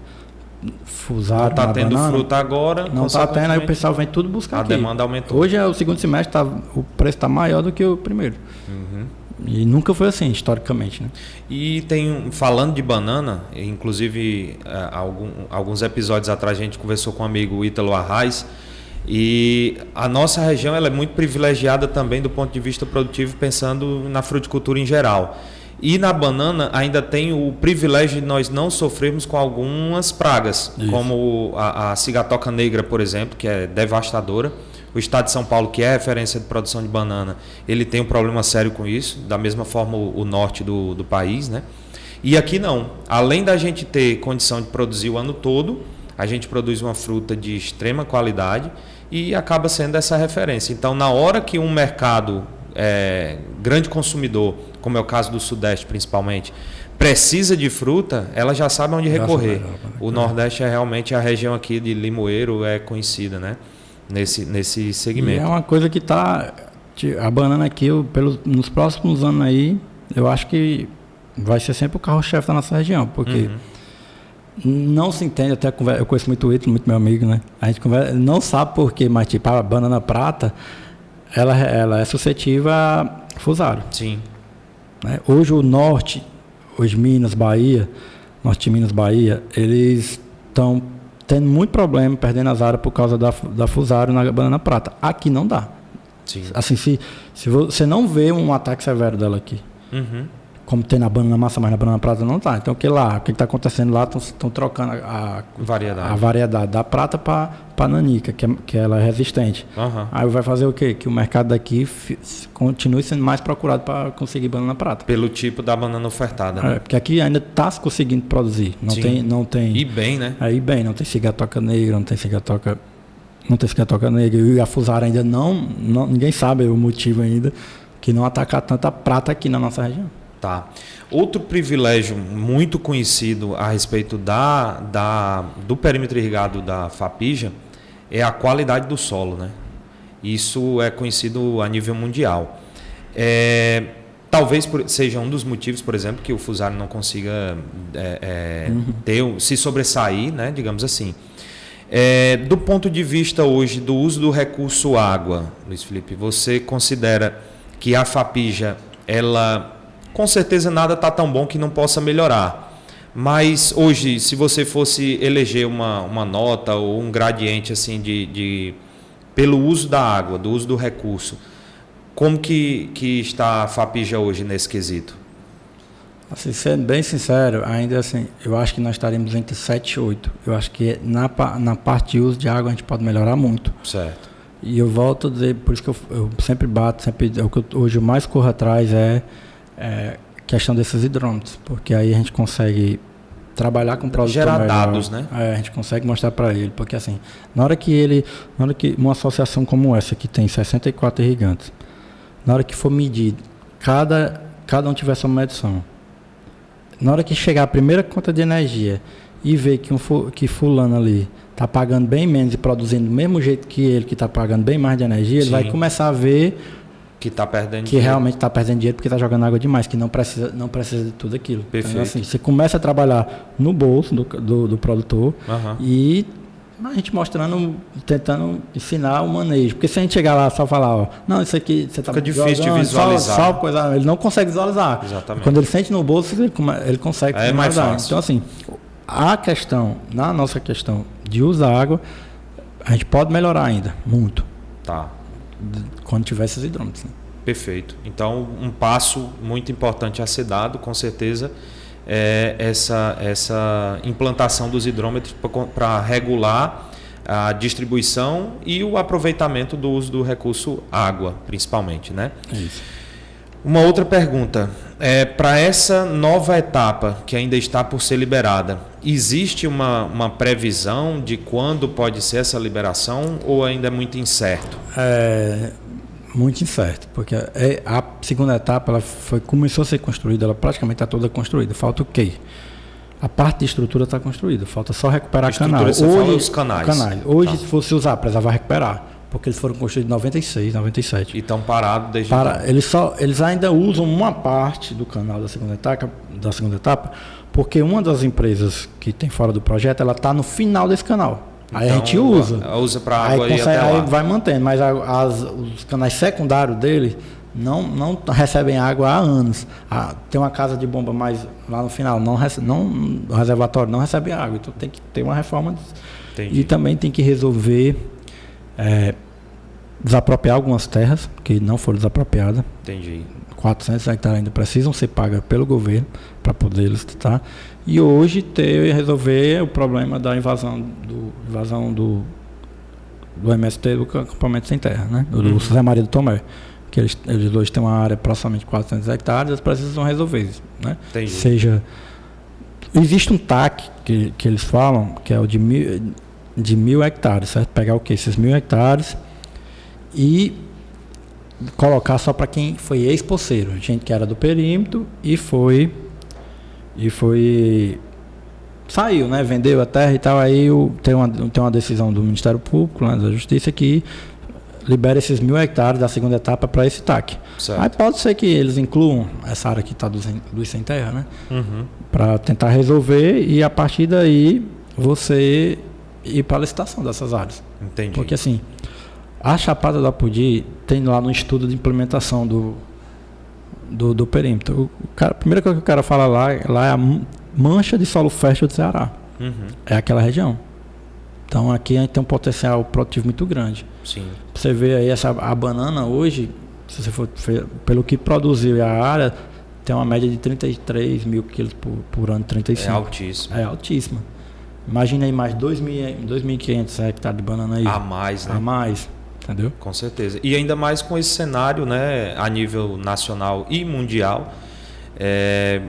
fusaram não está tendo banana, fruta agora. Não está tendo, aí o pessoal vem tudo buscar aqui. A demanda aumentou. Hoje é o segundo semestre, o preço está maior do que o primeiro. Uhum. E nunca foi assim, historicamente, né? E falando de banana, inclusive alguns episódios atrás a gente conversou com o amigo Ítalo Arraes, e a nossa região ela é muito privilegiada também do ponto de vista produtivo, pensando na fruticultura em geral. E na banana ainda tem o privilégio de nós não sofrermos com algumas pragas, Isso. como a cigatoca negra, por exemplo, que é devastadora. O estado de São Paulo, que é referência de produção de banana, ele tem um problema sério com isso, da mesma forma o norte do país, né? E aqui não. Além da gente ter condição de produzir o ano todo, a gente produz uma fruta de extrema qualidade e acaba sendo essa referência. Então, na hora que um mercado grande consumidor, como é o caso do Sudeste principalmente, precisa de fruta, ela já sabe onde recorrer. O Nordeste é realmente a região aqui de Limoeiro, é conhecida, né? Nesse segmento. E é uma coisa que está... A banana aqui, nos próximos anos aí, eu acho que vai ser sempre o carro-chefe da nossa região, porque não se entende, até eu conheço muito o Ítalo, muito meu amigo, né? A gente não sabe por quê, mas tipo, a banana prata, ela é suscetível a fusário. Sim. Né? Hoje o norte, Minas, Bahia, norte de Minas, Bahia, eles estão tendo muito problema, perdendo as áreas por causa da fusário na banana prata. Aqui não dá. Sim. Assim, se você não vê um ataque severo dela aqui, como tem na banana massa, mas na banana prata não tá. Então, o que está acontecendo lá, estão trocando a variedade da prata para nanica, que ela é resistente. Aí vai fazer o quê? Que o mercado daqui continue sendo mais procurado para conseguir banana prata. Pelo tipo da banana ofertada. Né? Porque aqui ainda está se conseguindo produzir. Não tem. E bem, né? Aí bem, não tem cigatoca negra, não tem cigatoca negra. E a fusária ainda ninguém sabe o motivo ainda que não atacar tanta prata aqui na nossa região. Tá. Outro privilégio muito conhecido a respeito do perímetro irrigado da Fapija é a qualidade do solo, né? Isso é conhecido a nível mundial. Talvez seja um dos motivos, por exemplo, que o Fusari não consiga se sobressair, né? Digamos assim. Do ponto de vista hoje do uso do recurso água, Luiz Felipe, você considera que a Fapija, ela, com certeza nada está tão bom que não possa melhorar, mas hoje, se você fosse eleger uma nota ou um gradiente assim pelo uso da água, do uso do recurso, como que está a Fapija hoje nesse quesito? Assim, sendo bem sincero, ainda assim, eu acho que nós estaremos entre 7 e 8. Eu acho que na parte de uso de água a gente pode melhorar muito. Certo. E eu volto a dizer, por isso que eu sempre bato, o que hoje eu mais corro atrás é questão desses hidrômetros, porque aí a gente consegue trabalhar com produtos gerar melhor, dados, né? A gente consegue mostrar para ele, porque assim, na hora que uma associação como essa, que tem 64 irrigantes, na hora que for medir, cada um tiver sua medição, na hora que chegar a primeira conta de energia e ver que fulano ali está pagando bem menos e produzindo do mesmo jeito que ele, que está pagando bem mais de energia, ele vai começar a ver que está perdendo que realmente está perdendo dinheiro porque está jogando água demais, que não precisa de tudo aquilo. Perfeito. Então, assim, você começa a trabalhar no bolso do produtor e a gente mostrando, tentando ensinar o manejo. Porque se a gente chegar lá só falar, ó, não, isso aqui você está fica difícil de visualizar. Só coisa, ele não consegue visualizar. Exatamente. Quando ele sente no bolso, ele consegue é mais fácil. Então, assim, na nossa questão de usar água, a gente pode melhorar ainda, muito. Tá. Quando tiver esses hidrômetros. Né? Perfeito. Então, um passo muito importante a ser dado, com certeza, é essa implantação dos hidrômetros para regular a distribuição e o aproveitamento do uso do recurso água, principalmente, né? Isso. Uma outra pergunta. Para essa nova etapa que ainda está por ser liberada, existe uma previsão de quando pode ser essa liberação ou ainda é muito incerto? Muito incerto, porque a segunda etapa começou a ser construída, ela praticamente está toda construída. Falta o quê? A parte de estrutura está construída, falta só recuperar canal. Você fala os canais. Hoje, se fosse usar, precisava recuperar, porque eles foram construídos em 96, 97. E estão parados desde então. Eles ainda usam uma parte do canal da segunda etapa, porque uma das empresas que tem fora do projeto, ela está no final desse canal. Aí então, a gente usa para água e até lá. Aí vai mantendo, mas os canais secundários dele não recebem água há anos. Tem uma casa de bomba mais lá no final, o reservatório não recebe água, então tem que ter uma reforma. Entendi. E também tem que resolver desapropriar algumas terras que não foram desapropriadas. Entendi. 400 hectares ainda precisam ser pagas pelo governo para poder licitar. E hoje resolver o problema da invasão do MST, do acampamento sem terra, né? Do José Maria do Tomé. Que eles hoje têm uma área aproximadamente 400 hectares, eles precisam resolver isso, né? Entendi. Existe um TAC que eles falam, que é o de 1.000 hectares, certo? Pegar o quê? Esses 1.000 hectares e colocar só para quem foi ex-poceiro, gente que era do perímetro e saiu, né? Vendeu a terra e tal. Aí tem uma decisão do Ministério Público, né, da Justiça, que libera esses 1.000 hectares da segunda etapa para esse TAC. Certo. Aí pode ser que eles incluam essa área que está dos sem terra, né? Para tentar resolver e a partir daí você ir para a licitação dessas áreas. Entendi. Porque assim, a Chapada do Apodi tem lá no estudo de implementação do perímetro. A primeira coisa que eu quero falar lá é a mancha de solo fértil do Ceará. É aquela região. Então aqui a gente tem um potencial produtivo muito grande. Sim. Você vê aí a banana hoje, se você for pelo que produziu e a área, tem uma média de 33 mil quilos por ano, 35. É altíssimo. É altíssima. Imagina aí mais 2.500 hectares de banana aí. A mais, né? A mais. Entendeu? Com certeza. E ainda mais com esse cenário, né, a nível nacional e mundial, é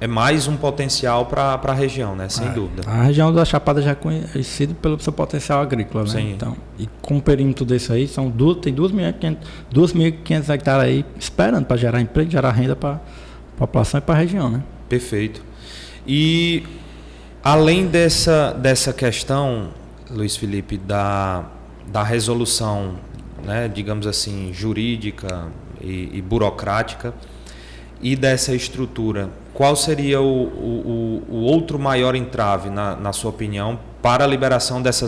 mais um potencial para a região, né? Sem dúvida. A região da Chapada já é conhecida pelo seu potencial agrícola, né? Sim. Então, e com o perímetro desse aí, tem 2.500 hectares aí esperando para gerar emprego, gerar renda para a população e para a região, né? Perfeito. E além dessa questão, Luiz Felipe, da resolução, né, digamos assim, jurídica e burocrática, e dessa estrutura, qual seria o outro maior entrave, na sua opinião, para a liberação dessa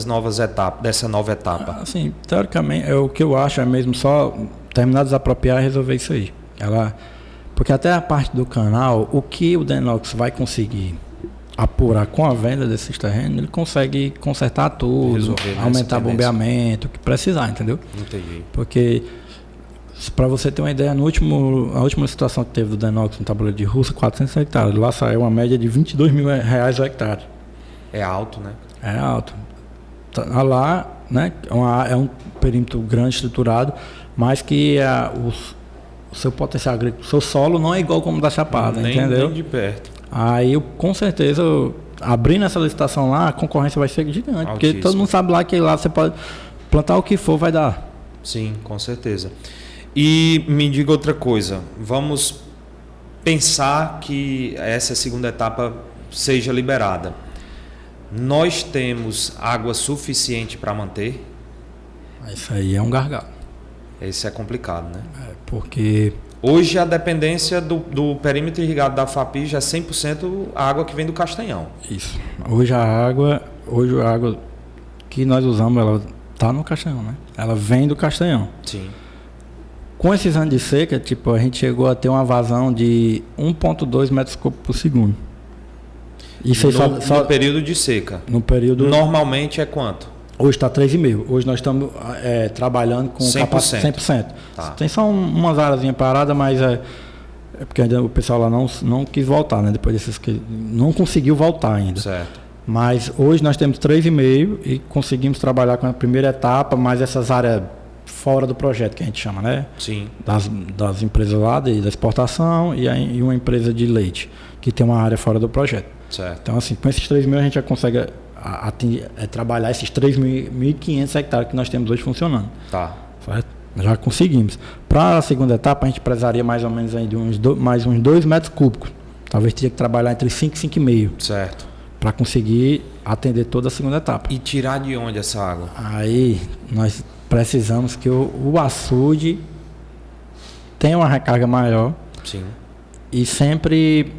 nova etapa? Assim, teoricamente, o que eu acho é mesmo só terminar de desapropriar e resolver isso aí. Porque até a parte do canal, o que o Denox vai conseguir apurar com a venda desses terrenos, ele consegue consertar tudo, aumentar bombeamento, o que precisar, entendeu? Entendi. Porque, para você ter uma ideia, a última situação que teve do Denox no tabuleiro de Russa, 400 hectares, lá saiu uma média de R$22 mil o hectare. É alto, né? É alto. Lá, né, é um perímetro grande, estruturado, mas que o seu potencial agrícola, o seu solo não é igual como o da Chapada, entendeu? Nem de perto. Aí, com certeza, abrindo essa licitação lá, a concorrência vai ser gigante. Altíssimo. Porque todo mundo sabe lá que lá você pode plantar o que for, vai dar. Sim, com certeza. E me diga outra coisa, vamos pensar que essa segunda etapa seja liberada. Nós temos água suficiente para manter? Isso aí é um gargalo. Isso é complicado, né? Porque hoje a dependência do perímetro irrigado da FAPI já é 100% a água que vem do Castanhão. Isso. Hoje a água que nós usamos, ela está no Castanhão, né? Ela vem do Castanhão. Sim. Com esses anos de seca, tipo, a gente chegou a ter uma vazão de 1,2 metros cúbicos por segundo. Isso no período de seca. No período. Normalmente é quanto? Hoje está 3,5. Hoje nós estamos trabalhando com 100%. 100%. Tá. Tem só umas áreas paradas, mas é porque ainda o pessoal lá não quis voltar, né? Depois desses que não conseguiu voltar ainda. Certo. Mas hoje nós temos 3,5 e conseguimos trabalhar com a primeira etapa, mais essas áreas fora do projeto que a gente chama, né? Sim. Das empresas lá da exportação e uma empresa de leite, que tem uma área fora do projeto. Certo. Então, assim, com esses 3.000 a gente já consegue trabalhar esses 3.500 hectares que nós temos hoje funcionando. Tá. Certo? Já conseguimos. Para a segunda etapa, a gente precisaria mais ou menos aí de mais uns 2 metros cúbicos. Talvez teria que trabalhar entre 5 e 5,5. Certo. Para conseguir atender toda a segunda etapa. E tirar de onde essa água? Aí nós precisamos que o açude tenha uma recarga maior. Sim. E sempre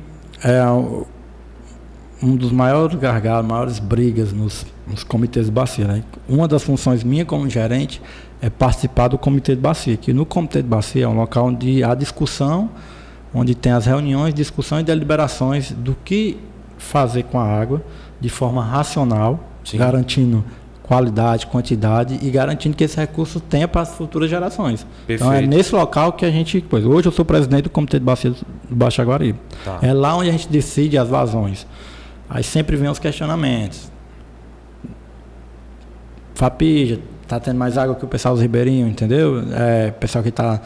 um dos maiores gargalos, maiores brigas nos comitês de bacia, né? Uma das funções minha como gerente é participar do comitê de bacia, que no comitê de bacia é um local onde há discussão, onde tem as reuniões, discussões e deliberações do que fazer com a água de forma racional, sim, garantindo qualidade, quantidade e garantindo que esse recurso tenha para as futuras gerações. Perfeito. Então é nesse local que a gente... hoje eu sou presidente do Comitê de Bacia do Baixo Jaguaribe. Tá. É lá onde a gente decide as vazões. Aí sempre vem os questionamentos. FAPI está tendo mais água que o pessoal dos ribeirinhos, entendeu? Pessoal que está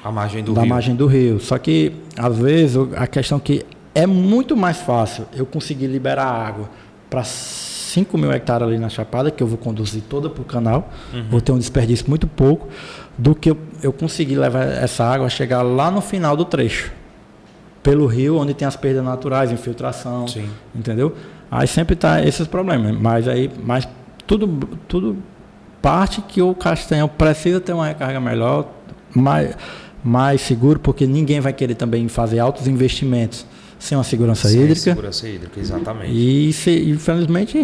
à margem do rio. Só que, às vezes, a questão que é muito mais fácil eu conseguir liberar água para 5.000 hectares ali na Chapada, que eu vou conduzir toda para o canal, vou ter um desperdício muito pouco, do que eu conseguir levar essa água a chegar lá no final do trecho, pelo rio, onde tem as perdas naturais, infiltração, sim, entendeu? Aí sempre está esses problemas, mas tudo parte que o Castanhão precisa ter uma recarga melhor, mais seguro, porque ninguém vai querer também fazer altos investimentos sem uma segurança hídrica. Segurança hídrica, exatamente. E infelizmente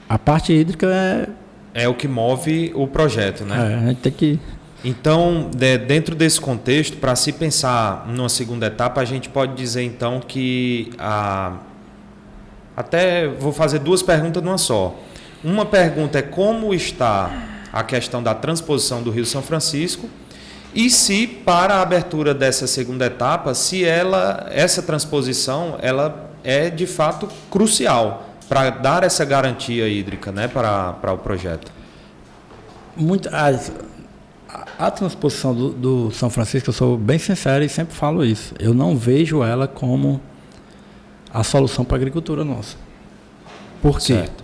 a parte hídrica é o que move o projeto, né? A gente tem que... Então, dentro desse contexto, para se pensar numa segunda etapa, a gente pode dizer então que até vou fazer 2 perguntas numa só. Uma pergunta é como está a questão da transposição do Rio São Francisco e se para a abertura dessa segunda etapa, se essa transposição ela é de fato crucial para dar essa garantia hídrica, né, para o projeto. A transposição do São Francisco, eu sou bem sincero e sempre falo isso. Eu não vejo ela como a solução para a agricultura nossa. Por quê? Certo.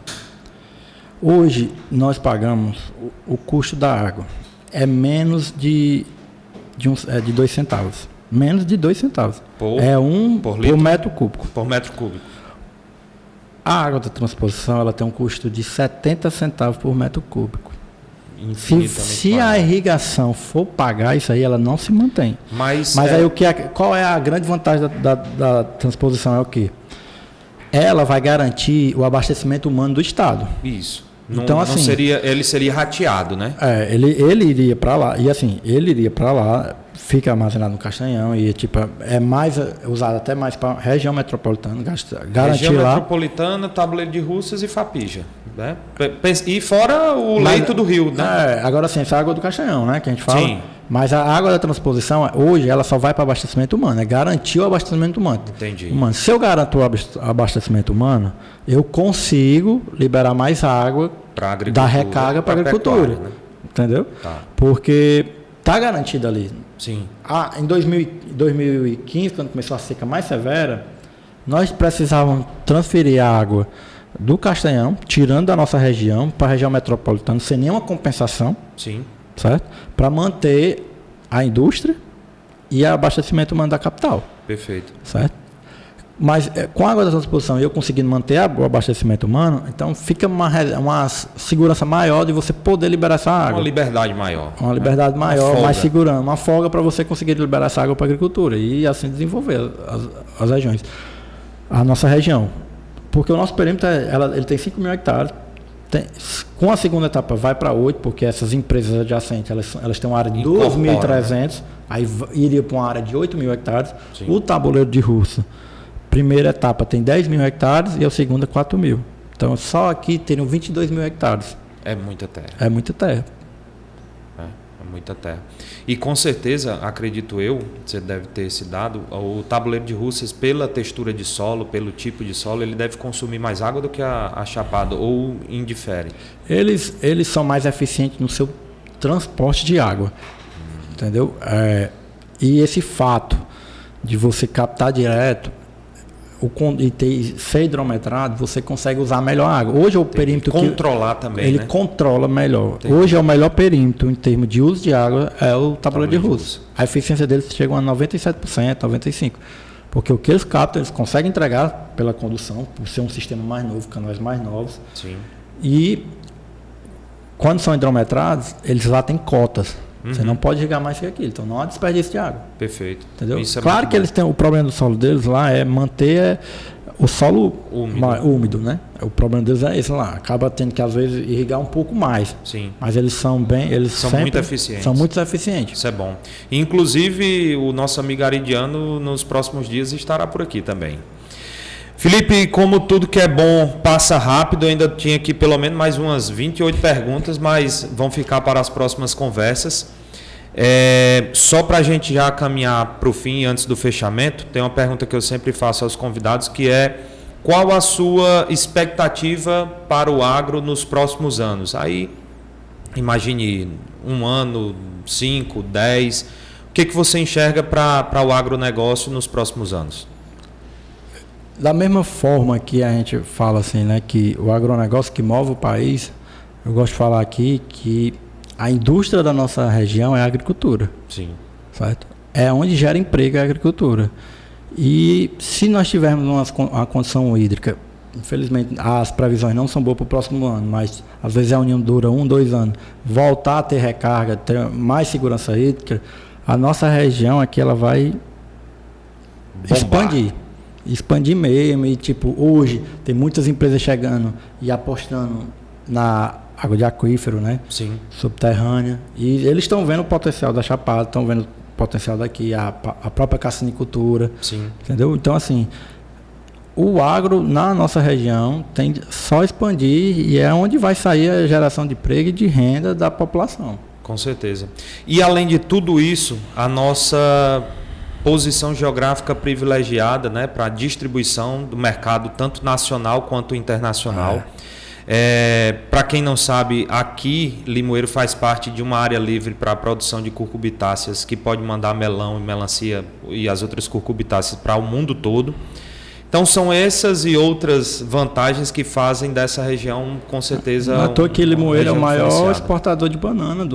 Hoje nós pagamos o custo da água. É menos de 2 centavos. Menos de 2 centavos. Por metro cúbico. Por metro cúbico. A água da transposição ela tem um custo de 70 centavos por metro cúbico. Se a irrigação for pagar isso aí, ela não se mantém. Mas aí qual é a grande vantagem da transposição? É o quê? Ela vai garantir o abastecimento humano do Estado. Isso. Então, assim, ele seria rateado, né? Ele iria para lá. E assim, ele iria para lá, fica armazenado no Castanhão e tipo, é mais usado até mais para região metropolitana, garantir região lá. Metropolitana, Tabuleiro de Russas e Fapija. Né? E fora o leito do rio, né? Agora sim, essa água do Castanhão, né? Que a gente fala. Sim. Mas a água da transposição, hoje, ela só vai para abastecimento humano. É garantir o abastecimento humano. Entendi. Se eu garanto o abastecimento humano, eu consigo liberar mais água da recarga para a agricultura. Pecuária, né? Entendeu? Tá. Porque está garantido ali. Sim. Em 2015, quando começou a seca mais severa, nós precisávamos transferir a água do Castanhão, tirando da nossa região, para a região metropolitana, sem nenhuma compensação. Sim. Certo? Para manter a indústria e o abastecimento humano da capital. Perfeito. Certo? Mas com a água da transposição e eu conseguindo manter o abastecimento humano, então fica uma segurança maior de você poder liberar essa água. Uma liberdade maior. Uma liberdade maior, mais segurando. Uma folga para você conseguir liberar essa água para a agricultura e assim desenvolver as regiões. A nossa região. Porque o nosso perímetro ele tem 5 mil hectares. Com a segunda etapa vai para 8, porque essas empresas adjacentes elas têm uma área de 2.300, aí iria para uma área de 8 mil hectares. Sim. O Tabuleiro de Russa, primeira etapa tem 10 mil hectares e a segunda 4 mil. Então só aqui teriam 22 mil hectares. É muita terra. É muita terra. É muita terra. E com certeza, acredito eu, você deve ter esse dado, o Tabuleiro de Russas, pela textura de solo, pelo tipo de solo, ele deve consumir mais água do que a Chapada, ou indifere? Eles são mais eficientes no seu transporte de água, entendeu? E esse fato de você captar direto e ser hidrometrado, você consegue usar melhor a água. Hoje é o perímetro controlar também, ele né? controla melhor. Entendi. Hoje é o melhor perímetro em termos de uso de água é o Tabuleiro de Russa. A eficiência deles chega a 97%, 95%. Porque o que eles captam, eles conseguem entregar pela condução, por ser um sistema mais novo, canais mais novos. Sim. E quando são hidrometrados, eles lá têm cotas. Você não pode irrigar mais que aquilo, então não há desperdício de água. Perfeito. Entendeu? Claro que eles têm o problema do solo deles lá é manter o solo úmido, né? O problema deles é esse lá. Acaba tendo que às vezes irrigar um pouco mais. Sim. Mas eles são muito eficientes. São muito eficientes. Isso é bom. Inclusive o nosso amigo Aridiano nos próximos dias estará por aqui também. Felipe, como tudo que é bom passa rápido, eu ainda tinha aqui pelo menos mais umas 28 perguntas, mas vão ficar para as próximas conversas. Só para a gente já caminhar para o fim, antes do fechamento, tem uma pergunta que eu sempre faço aos convidados, que é: qual a sua expectativa para o agro nos próximos anos? Aí, imagine 1 ano, 5, 10, o que você enxerga para o agronegócio nos próximos anos? Da mesma forma que a gente fala assim, né, que o agronegócio que move o país, eu gosto de falar aqui que a indústria da nossa região é a agricultura. Sim. Certo? É onde gera emprego a agricultura. E se nós tivermos uma condição hídrica, infelizmente as previsões não são boas para o próximo ano, mas às vezes a união dura 1, 2 anos, voltar a ter recarga, ter mais segurança hídrica, a nossa região aqui ela vai expandir mesmo. E tipo, hoje tem muitas empresas chegando e apostando na água de aquífero, né? Sim. Subterrânea. E eles estão vendo o potencial da Chapada, estão vendo o potencial daqui, a própria cassinicultura. Sim. Entendeu? Então, assim, o agro na nossa região tem só expandir e é onde vai sair a geração de emprego e de renda da população. Com certeza. E além de tudo isso, a nossa posição geográfica privilegiada, né, para a distribuição do mercado tanto nacional quanto internacional. Para quem não sabe, aqui Limoeiro faz parte de uma área livre para a produção de curcubitáceas, que pode mandar melão e melancia e as outras curcubitáceas para o mundo todo. Então são essas e outras vantagens que fazem dessa região, com certeza... Não à toa que Limoeiro é o maior exportador de banana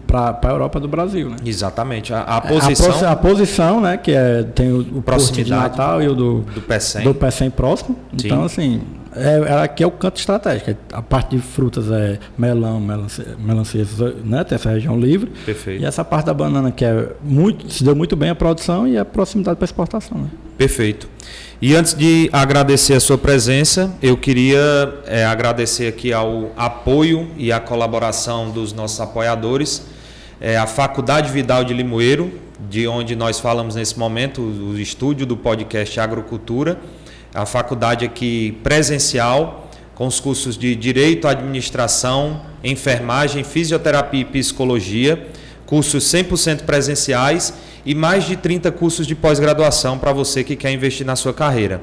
para a Europa do Brasil, né? Exatamente. A posição... A posição, né? Que tem o Porto de Natal e o do Pecém próximo. Sim. Então, assim, aqui é o canto estratégico. A parte de frutas é melão, melancia, né? Tem essa região livre. Perfeito. E essa parte da banana que se deu muito bem a produção e a proximidade para exportação, né? Perfeito. E antes de agradecer a sua presença, eu queria agradecer aqui ao apoio e à colaboração dos nossos apoiadores, a Faculdade Vidal de Limoeiro, de onde nós falamos nesse momento, o estúdio do podcast Agrocultura, a faculdade aqui presencial, com os cursos de Direito, Administração, Enfermagem, Fisioterapia e Psicologia, cursos 100% presenciais e mais de 30 cursos de pós-graduação para você que quer investir na sua carreira.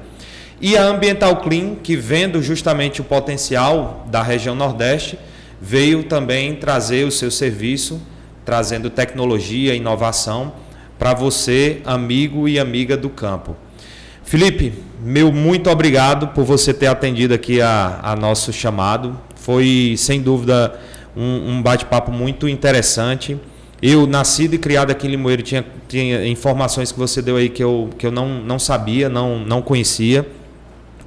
E a Ambiental Clean, que vendo justamente o potencial da região Nordeste, veio também trazer o seu serviço, trazendo tecnologia e inovação para você, amigo e amiga do campo. Felipe, meu muito obrigado por você ter atendido aqui a nosso chamado. Foi, sem dúvida, um bate-papo muito interessante. Eu, nascido e criado aqui em Limoeiro, tinha informações que você deu aí que eu não sabia, não conhecia.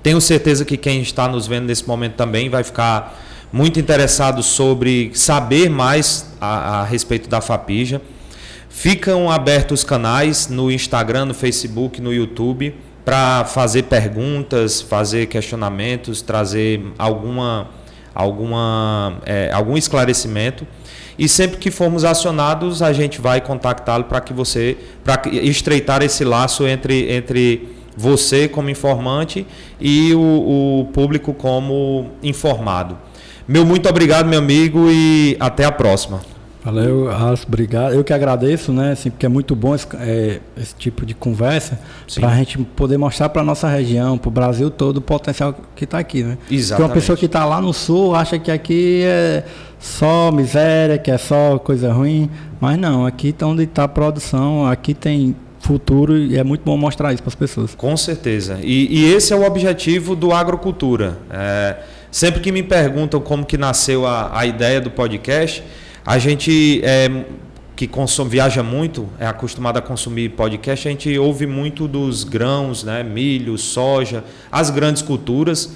Tenho certeza que quem está nos vendo nesse momento também vai ficar muito interessado sobre saber mais a respeito da FAPIJA. Ficam abertos os canais no Instagram, no Facebook, no YouTube, para fazer perguntas, fazer questionamentos, trazer algum esclarecimento. E sempre que formos acionados, a gente vai contactá-lo para estreitar esse laço entre você como informante e o público como informado. Meu muito obrigado, meu amigo, e até a próxima. Valeu, obrigado. Eu que agradeço, né? Assim, porque é muito bom esse tipo de conversa para a gente poder mostrar para a nossa região, para o Brasil todo, o potencial que está aqui, né? Exatamente. Porque uma pessoa que está lá no sul acha que aqui é só miséria, que é só coisa ruim, mas não, aqui está onde está a produção, aqui tem futuro e é muito bom mostrar isso para as pessoas. Com certeza. E esse é o objetivo do Agrocultura. Sempre que me perguntam como que nasceu a ideia do podcast, a gente que viaja muito, é acostumado a consumir podcast, a gente ouve muito dos grãos, né, milho, soja, as grandes culturas,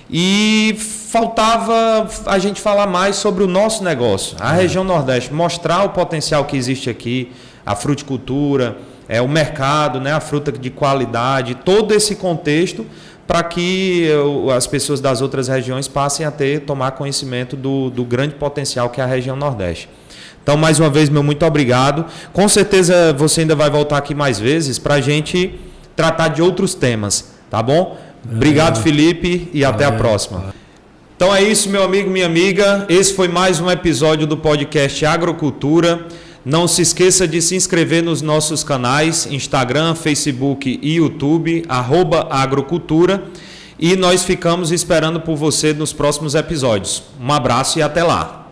e faltava a gente falar mais sobre o nosso negócio, a região Nordeste, mostrar o potencial que existe aqui, a fruticultura, o mercado, né, a fruta de qualidade, todo esse contexto, para que as pessoas das outras regiões passem a tomar conhecimento do grande potencial que é a região Nordeste. Então, mais uma vez, meu muito obrigado. Com certeza você ainda vai voltar aqui mais vezes para a gente tratar de outros temas, tá bom? Obrigado, Felipe, e até a próxima. Então é isso, meu amigo, minha amiga. Esse foi mais um episódio do podcast Agrocultura. Não se esqueça de se inscrever nos nossos canais, Instagram, Facebook e YouTube, @agrocultura. E nós ficamos esperando por você nos próximos episódios. Um abraço e até lá.